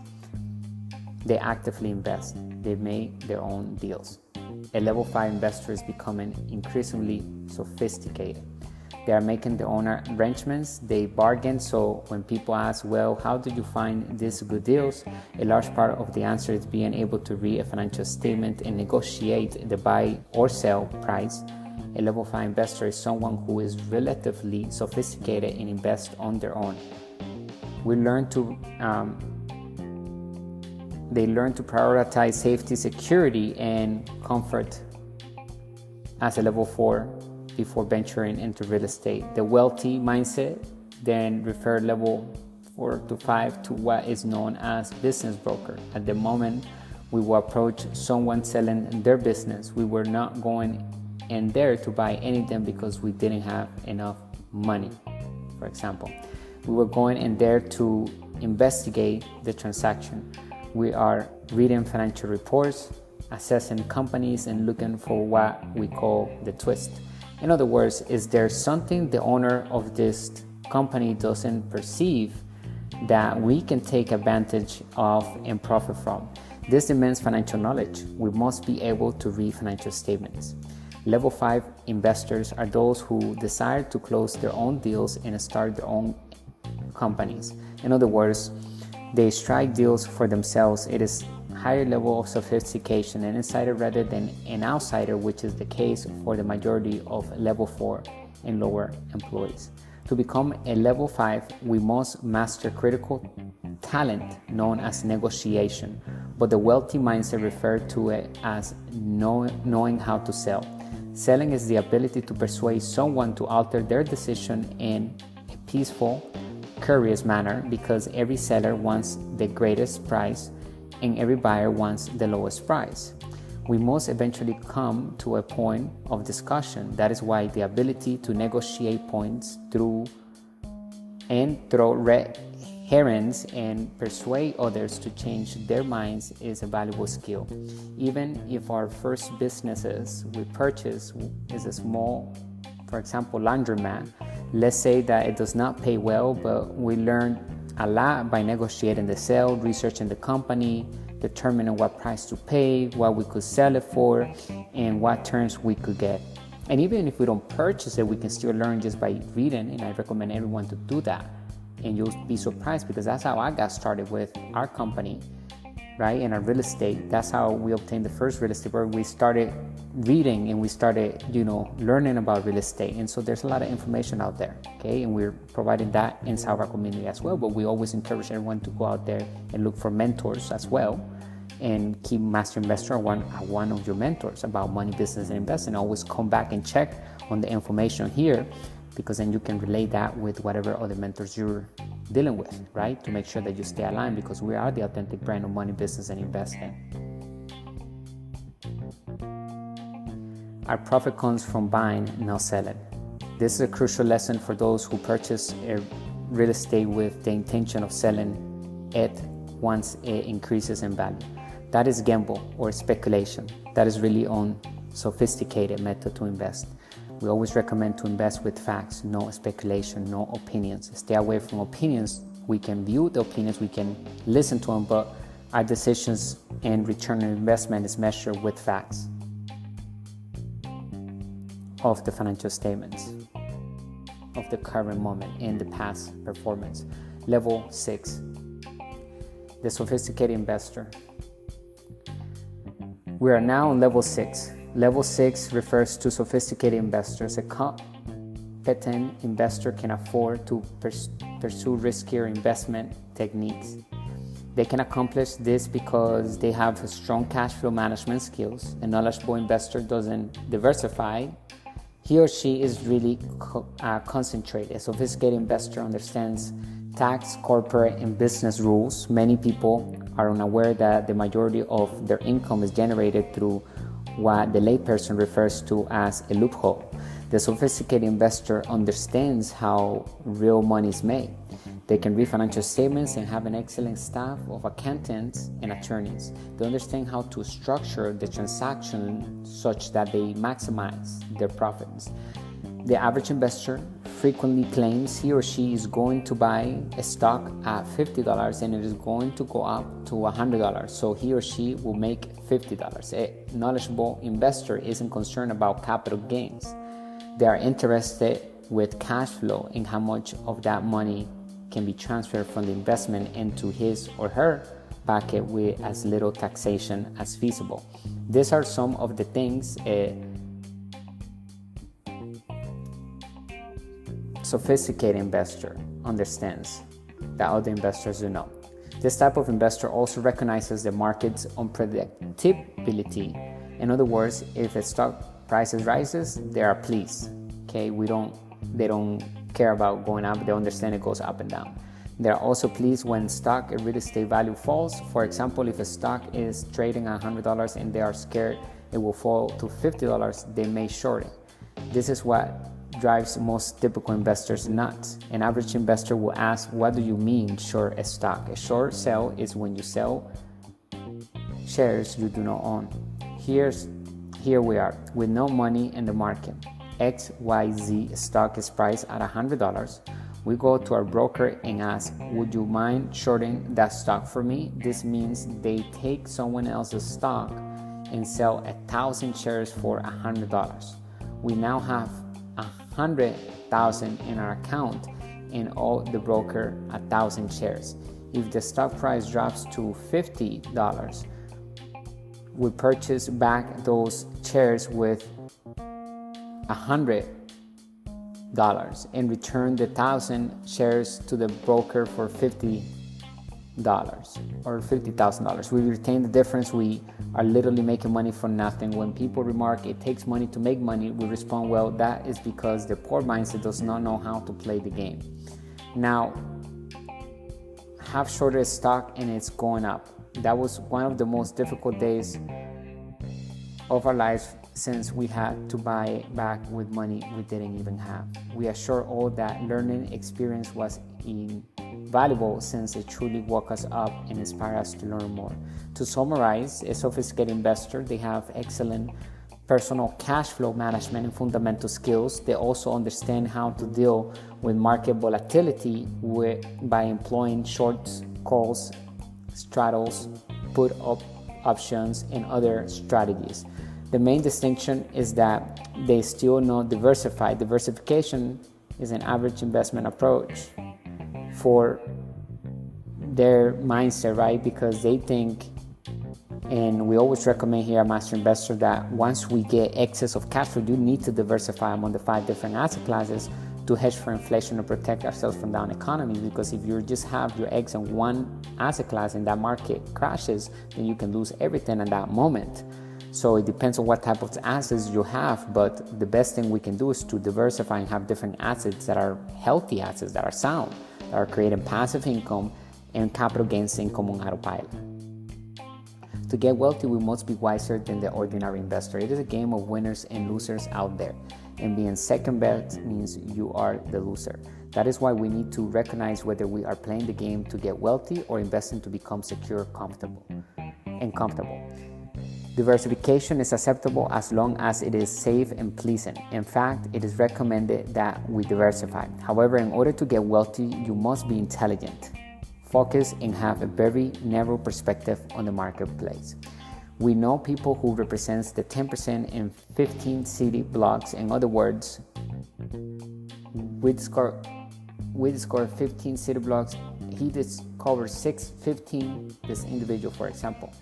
They actively invest. They make their own deals. A level 5 investor is becoming increasingly sophisticated. They are making their own arrangements. They bargain. So when people ask, well, how did you find these good deals? A large part of the answer is being able to read a financial statement and negotiate the buy or sell price. A level 5 investor is someone who is relatively sophisticated and invests on their own. They learn to prioritize safety, security, and comfort as a level 4 before venturing into real estate. The wealthy mindset then refer level 4 to 5 to what is known as business broker. At the moment we will approach someone selling their business, we were not going in there to buy anything because we didn't have enough money. For example, we were going in there to investigate the transaction. We are reading financial reports, assessing companies, and looking for what we call the twist. In other words, is there something the owner of this company doesn't perceive that we can take advantage of and profit from? This demands financial knowledge. We must be able to read financial statements. Level 5 investors are those who desire to close their own deals and start their own companies. In other words, they strike deals for themselves. It is higher level of sophistication, an insider rather than an outsider, which is the case for the majority of level 4 and lower employees. To become a level 5, we must master critical talent known as negotiation, but the wealthy mindset refers to it as knowing how to sell. Selling is the ability to persuade someone to alter their decision in a peaceful, courteous manner, because every seller wants the greatest price and every buyer wants the lowest price. We must eventually come to a point of discussion. That is why the ability to negotiate points throw red herrings and persuade others to change their minds is a valuable skill. Even if our first businesses we purchase is a small, for example, laundromat, let's say that it does not pay well, but we learn a lot by negotiating the sale, researching the company, determining what price to pay, what we could sell it for, and what terms we could get. And even if we don't purchase it, we can still learn just by reading, and I recommend everyone to do that. And you'll be surprised, because that's how I got started with our company, right? In our real estate. That's how we obtained the first real estate, where we started reading and we started, learning about real estate. And so there's a lot of information out there, okay? And we're providing that inside our community as well. But we always encourage everyone to go out there and look for mentors as well, and keep Master Investor one of your mentors about money, business, and investing. Always come back and check on the information here, because then you can relate that with whatever other mentors you're dealing with, right? To make sure that you stay aligned, because we are the authentic brand of money, business, and investing. Our profit comes from buying, not selling. This is a crucial lesson for those who purchase a real estate with the intention of selling it once it increases in value. That is gamble or speculation. That is really unsophisticated method to invest. We always recommend to invest with facts, no speculation, no opinions. Stay away from opinions. We can view the opinions, we can listen to them, but our decisions and return on investment is measured with facts. of the financial statements of the current moment and the past performance. Level 6, the sophisticated investor. We are now on level 6. Level 6 refers to sophisticated investors. A competent investor can afford to pursue riskier investment techniques. They can accomplish this because they have strong cash flow management skills. A knowledgeable investor doesn't diversify. He or she is really concentrated. A sophisticated investor understands tax, corporate, and business rules. Many people are unaware that the majority of their income is generated through what the layperson refers to as a loophole. The sophisticated investor understands how real money is made. They can read financial statements and have an excellent staff of accountants and attorneys. They understand how to structure the transaction such that they maximize their profits. The average investor frequently claims he or she is going to buy a stock at $50 and it is going to go up to $100, so he or she will make $50. A knowledgeable investor isn't concerned about capital gains. They are interested with cash flow and how much of that money can be transferred from the investment into his or her pocket with as little taxation as feasible. These are some of the things a sophisticated investor understands that other investors do not. This type of investor also recognizes the market's unpredictability. In other words, if a stock prices rises, they are pleased. Okay, they don't care about going up. They understand it goes up and down. They are also pleased when stock and real estate value falls. For example, if a stock is trading at $100 and they are scared it will fall to $50, they may short it. This is what drives most typical investors nuts. An average investor will ask, what do you mean short a stock? A short sell is when you sell shares you do not own. Here we are with no money in the market. XYZ stock is priced at $100. We go to our broker and ask, would you mind shorting that stock for me? This means they take someone else's stock and sell 1,000 shares for $100. We now have 100,000 in our account and owe the broker 1,000 shares. If the stock price drops to $50, we purchase back those shares with $100 and return the 1,000 shares to the broker for $50 or $50,000. We retain the difference. We are literally making money for nothing. When people remark it takes money to make money, we respond, well, that is because the poor mindset does not know how to play the game. Now, have shorted stock and it's going up. That was one of the most difficult days of our lives, since we had to buy it back with money we didn't even have. We assure all that learning experience was invaluable, since it truly woke us up and inspired us to learn more. To summarize, a sophisticated investor, they have excellent personal cash flow management and fundamental skills. They also understand how to deal with market volatility by employing shorts, calls, straddles, put options, and other strategies. The main distinction is that they still not diversify. Diversification is an average investment approach for their mindset, right? Because they think, and we always recommend here at Master Investor, that once we get excess of cash flow, you need to diversify among the 5 different asset classes to hedge for inflation and protect ourselves from down economies. Because if you just have your eggs in one asset class and that market crashes, then you can lose everything at that moment. So it depends on what type of assets you have, but the best thing we can do is to diversify and have different assets that are healthy assets, that are sound, that are creating passive income and capital gains income on autopilot. To get wealthy, we must be wiser than the ordinary investor. It is a game of winners and losers out there, and being second best means you are the loser. That is why we need to recognize whether we are playing the game to get wealthy or investing to become secure, comfortable. Diversification is acceptable as long as it is safe and pleasant. In fact, it is recommended that we diversify. However, in order to get wealthy, you must be intelligent, focus, and have a very narrow perspective on the marketplace. We know people who represents the 10% in 15 city blocks. In other words, we discovered 15 city blocks. He discovered 15, this individual, for example,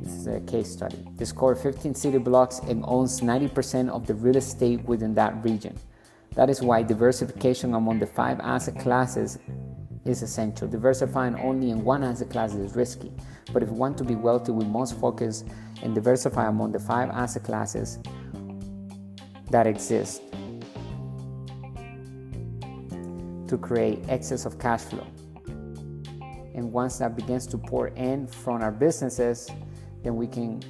this is a case study, discovered 15 city blocks and owns 90% of the real estate within that region. That is why diversification among the 5 asset classes is essential. Diversifying only in one asset class is risky. But if we want to be wealthy, we must focus and diversify among the 5 asset classes that exist to create excess of cash flow. And once that begins to pour in from our businesses, then we can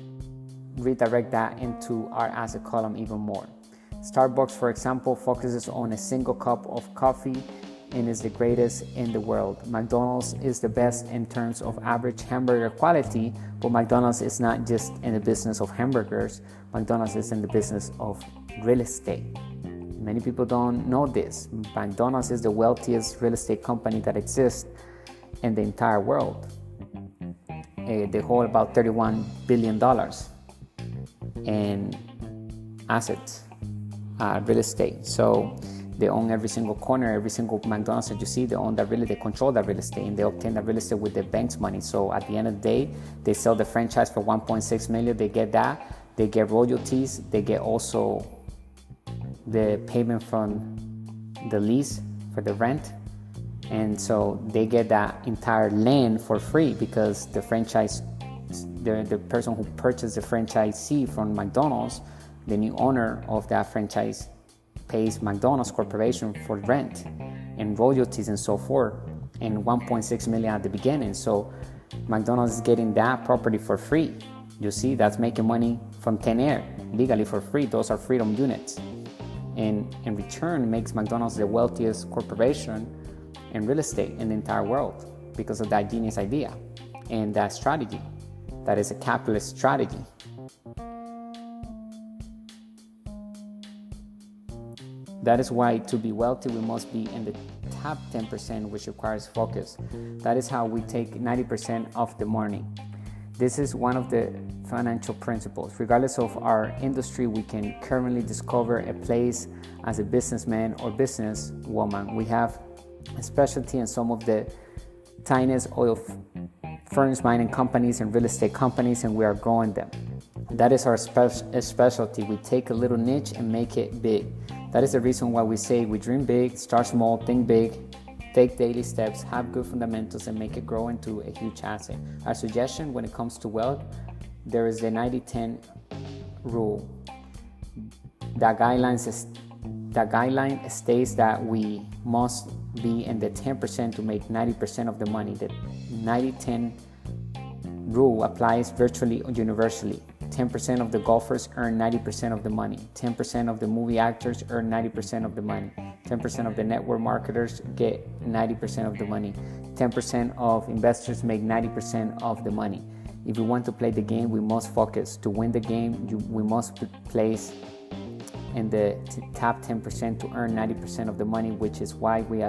redirect that into our asset column even more. Starbucks, for example, focuses on a single cup of coffee and is the greatest in the world. McDonald's is the best in terms of average hamburger quality, but McDonald's is not just in the business of hamburgers. McDonald's is in the business of real estate. Many people don't know this. McDonald's is the wealthiest real estate company that exists in the entire world. They hold about $31 billion in assets, real estate. So they own every single corner, every single McDonald's that you see. They own that they control that real estate, and they obtain that real estate with the bank's money. So at the end of the day, they sell the franchise for $1.6 million. They get that. They get royalties. They get also the payment from the lease for the rent. And so they get that entire land for free because the franchise, the person who purchased the franchisee from McDonald's, the new owner of that franchise, pays McDonald's Corporation for rent and royalties and so forth, and $1.6 million at the beginning. So McDonald's is getting that property for free. You see, that's making money from thin air, legally for free. Those are freedom units. And in return, makes McDonald's the wealthiest corporation in real estate in the entire world because of that genius idea and that strategy. That is a capitalist strategy. That is why to be wealthy, we must be in the top 10%, which requires focus. That is how we take 90% of the money. This is one of the financial principles. Regardless of our industry, we can currently discover a place as a businessman or businesswoman. We have a specialty in some of the tiniest oil firms, mining companies, and real estate companies, and we are growing them. That is our specialty. We take a little niche and make it big. That is the reason why we say we dream big, start small, think big, take daily steps, have good fundamentals, and make it grow into a huge asset. Our suggestion when it comes to wealth, there is the 90-10 rule. That guideline states that we must be in the 10% to make 90% of the money. The 90-10 rule applies virtually universally. 10% of the golfers earn 90% of the money. 10% of the movie actors earn 90% of the money. 10% of the network marketers get 90% of the money. 10% of investors make 90% of the money. If we want to play the game, we must focus. To win the game, we must place in the top 10% to earn 90% of the money, which is why we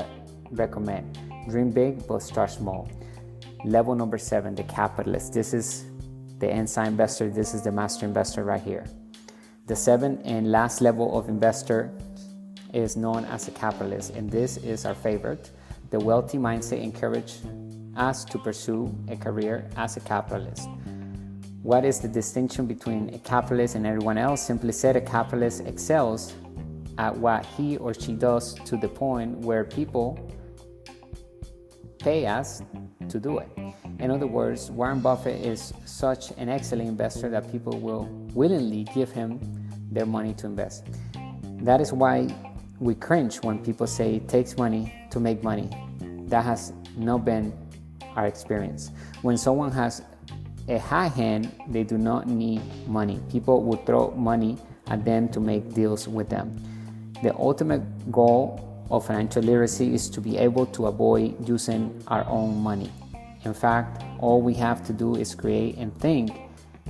recommend dream big but start small. Level number 7, the capitalist. This is the inside investor. This is the master investor right here. The 7th and last level of investor is known as a capitalist, and this is our favorite. The wealthy mindset encourages us to pursue a career as a capitalist. What is the distinction between a capitalist and everyone else? Simply said, a capitalist excels at what he or she does to the point where people pay us to do it. In other words, Warren Buffett is such an excellent investor that people will willingly give him their money to invest. That is why we cringe when people say it takes money to make money. That has not been our experience. When someone has a high hand, they do not need money. People will throw money at them to make deals with them. The ultimate goal of financial literacy is to be able to avoid using our own money. In fact, all we have to do is create and think,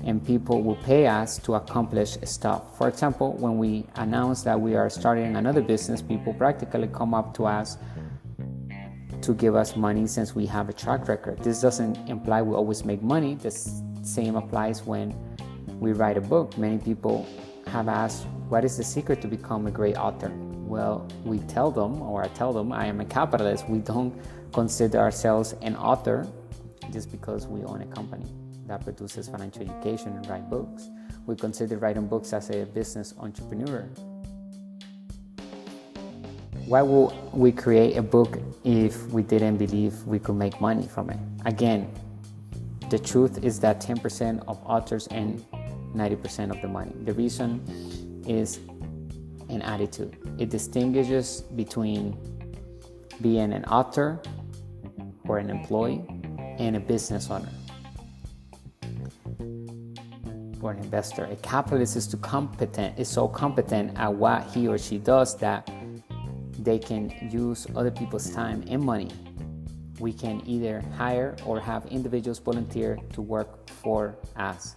and people will pay us to accomplish stuff. For example, when we announce that we are starting another business, people practically come up to us to give us money since we have a track record. This doesn't imply we always make money. This Same applies when we write a book. Many people have asked, what is the secret to become a great author? Well, we tell them, or I tell them, I am a capitalist. We don't consider ourselves an author just because we own a company that produces financial education and write books. We consider writing books as a business entrepreneur. Why would we create a book if we didn't believe we could make money from it? Again, the truth is that 10% of authors earn 90% of the money. The reason is an attitude. It distinguishes between being an author or an employee and a business owner or an investor. A capitalist is so competent at what he or she does that they can use other people's time and money. We can either hire or have individuals volunteer to work for us.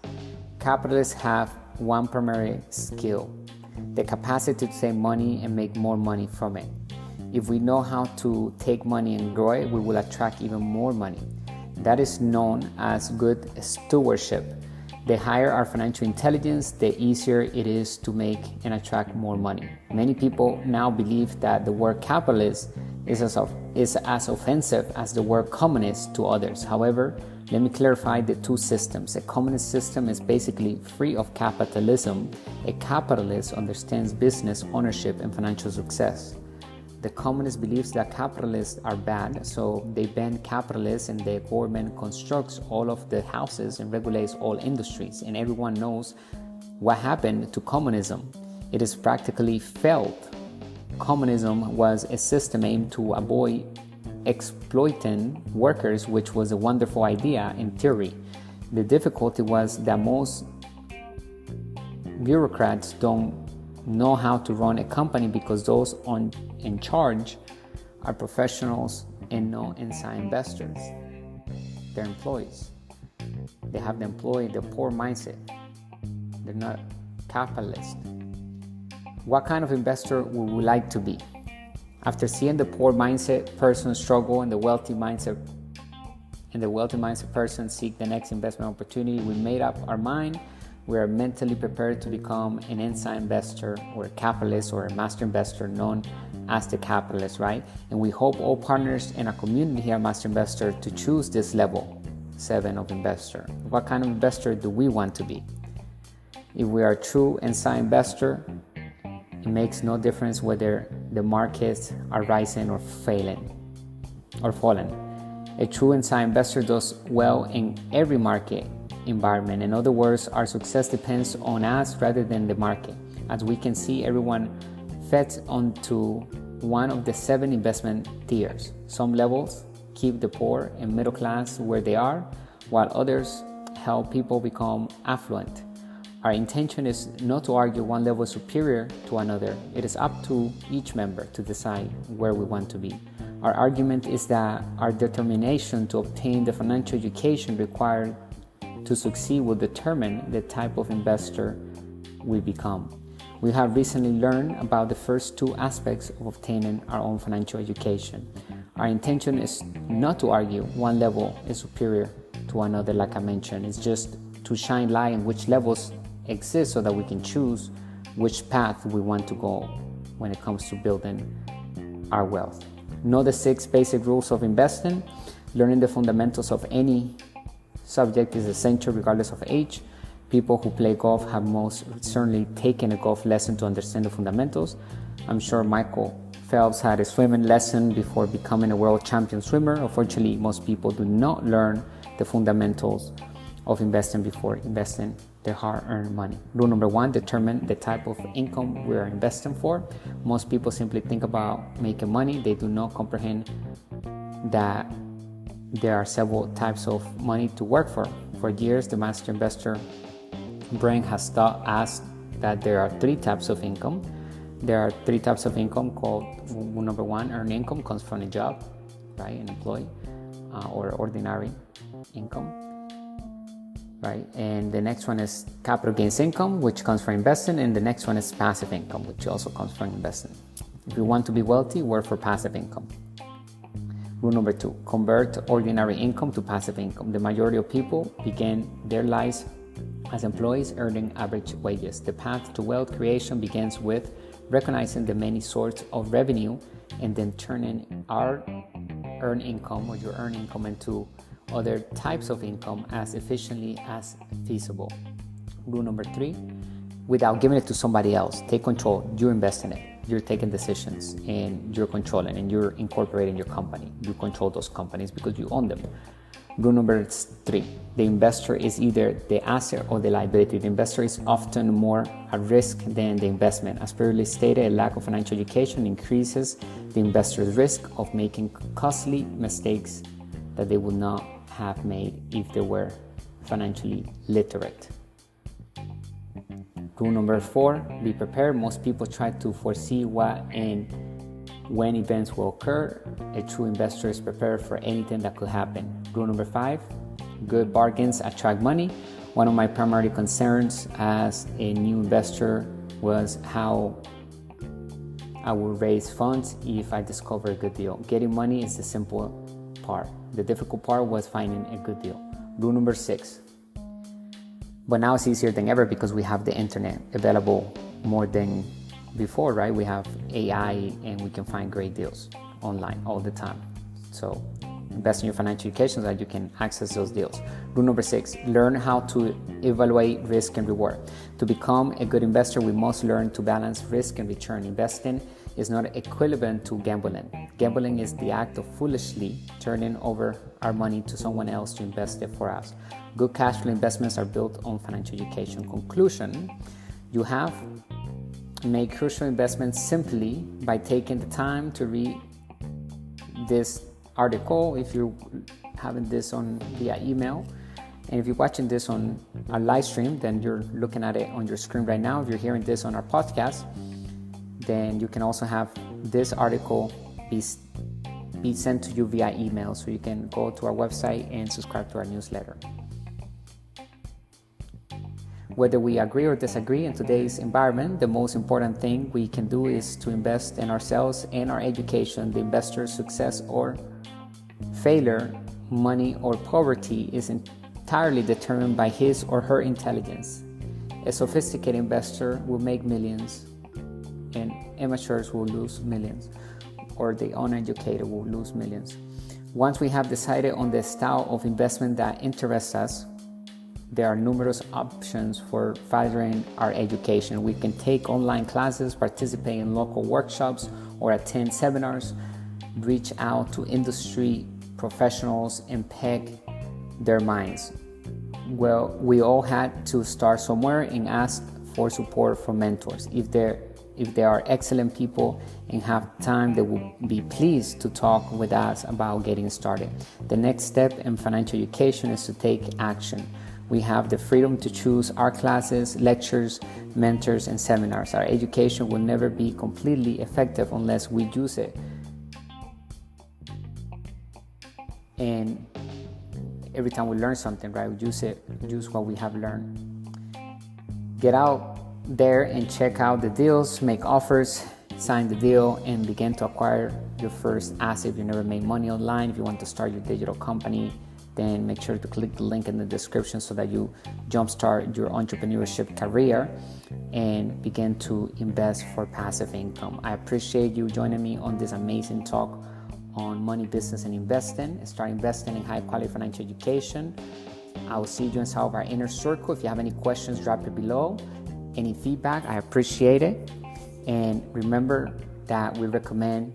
Capitalists have one primary skill: the capacity to save money and make more money from it. If we know how to take money and grow it, we will attract even more money. That is known as good stewardship. The higher our financial intelligence, the easier it is to make and attract more money. Many people now believe that the word capitalist is as offensive as the word communist to others. However, let me clarify the two systems. A communist system is basically free of capitalism. A capitalist understands business ownership and financial success. The communist believes that capitalists are bad, so they ban capitalists and the government constructs all of the houses and regulates all industries. And everyone knows what happened to communism. It is practically failed. Communism was a system aimed to avoid exploiting workers, which was a wonderful idea in theory. The difficulty was that most bureaucrats don't know how to run a company because those in charge are professionals and no inside investors. They're employees. They have the poor mindset. They're not capitalists. What kind of investor would we like to be? After seeing the poor mindset person struggle and the wealthy mindset person seek the next investment opportunity, we made up our mind. We are mentally prepared to become an inside investor or a capitalist or a master investor known as the capitalist, right? And we hope all partners in our community here at Master Investor to choose this level 7 of investor. What kind of investor do we want to be? If we are a true inside investor, it makes no difference whether the markets are rising or falling. A true inside investor does well in every market environment. In other words, our success depends on us rather than the market. As we can see, everyone fits onto one of the 7 investment tiers. Some levels keep the poor and middle class where they are, while others help people become affluent. Our intention is not to argue one level superior to another. It is up to each member to decide where we want to be. Our argument is that our determination to obtain the financial education required to succeed will determine the type of investor we become. We have recently learned about the first 2 aspects of obtaining our own financial education. Our intention is not to argue one level is superior to another, like I mentioned. It's just to shine light on which levels exist so that we can choose which path we want to go when it comes to building our wealth. Know the 6 basic rules of investing. Learning the fundamentals of any subject is essential regardless of age. People who play golf have most certainly taken a golf lesson to understand the fundamentals. I'm sure Michael Phelps had a swimming lesson before becoming a world champion swimmer. Unfortunately, most people do not learn the fundamentals of investing before investing their hard-earned money. Rule number 1, determine the type of income we are investing for. Most people simply think about making money. They do not comprehend that there are several types of money to work for. For years, the Master Investor brain has taught us that there are 3 types of income. There are 3 types of income called, number 1, earned income comes from a job, right, an employee, or ordinary income, right? And the next one is capital gains income, which comes from investing, and the next one is passive income, which also comes from investing. If you want to be wealthy, work for passive income. Rule number 2, convert ordinary income to passive income. The majority of people begin their lives as employees earning average wages. The path to wealth creation begins with recognizing the many sources of revenue and then turning our earned income or your earned income into other types of income as efficiently as feasible. Rule number 3, without giving it to somebody else, take control. You invest in it. You're taking decisions and you're controlling and you're incorporating your company. You control those companies because you own them. Rule number 3, the investor is either the asset or the liability. The investor is often more at risk than the investment. As previously stated, a lack of financial education increases the investor's risk of making costly mistakes that they would not have made if they were financially literate. Rule number 4, be prepared. Most people try to foresee what and when events will occur. A true investor is prepared for anything that could happen. Rule number 5, good bargains attract money. One of my primary concerns as a new investor was how I would raise funds if I discover a good deal. Getting money is the simple part. The difficult part was finding a good deal. Rule number 6, but now it's easier than ever because we have the internet available more than before, right? We have AI and we can find great deals online all the time. So invest in your financial education so that you can access those deals. Rule number 6, learn how to evaluate risk and reward. To become a good investor, we must learn to balance risk and return. Investing is not equivalent to gambling. Gambling is the act of foolishly turning over our money to someone else to invest it for us. Good cash flow investments are built on financial education. Conclusion, you have made crucial investments simply by taking the time to read this article. If you're having this on via email, and if you're watching this on a live stream, then you're looking at it on your screen right now. If you're hearing this on our podcast, then you can also have this article be sent to you via email, so you can go to our website and subscribe to our newsletter. Whether we agree or disagree in today's environment, the most important thing we can do is to invest in ourselves and our education. The investor's success or failure, money or poverty is entirely determined by his or her intelligence. A sophisticated investor will make millions and amateurs will lose millions, or the uneducated will lose millions. Once we have decided on the style of investment that interests us, there are numerous options for furthering our education. We can take online classes, participate in local workshops, or attend seminars, reach out to industry professionals and peg their minds. Well, we all had to start somewhere and ask for support from mentors. If there are excellent people and have time, they will be pleased to talk with us about getting started. The next step in financial education is to take action. We have the freedom to choose our classes, lectures, mentors, and seminars. Our education will never be completely effective unless we use it. And every time we learn something, right, we use what we have learned. Get out there and check out the deals, make offers, sign the deal, and begin to acquire your first asset. If you never made money online, if you want to start your digital company, then make sure to click the link in the description so that you jumpstart your entrepreneurship career and begin to invest for passive income. I appreciate you joining me on this amazing talk on money, business, and investing. Start investing in high quality financial education. I will see you inside of our inner circle. If you have any questions, drop it below. Any feedback, I appreciate it. And remember that we recommend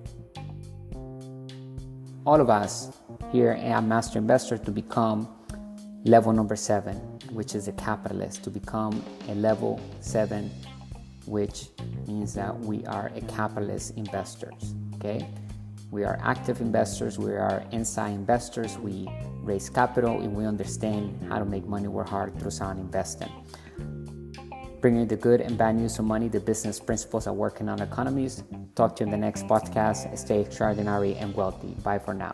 all of us here at Master Investor to become level number 7, which is a capitalist, to become a level 7, which means that we are a capitalist investors. Okay, we are active investors, we are inside investors, we raise capital, and we understand how to make money work hard through sound investing. Bringing the good and bad news of money, the business principles that work in our economies. Talk to you in the next podcast. Stay extraordinary and wealthy. Bye for now.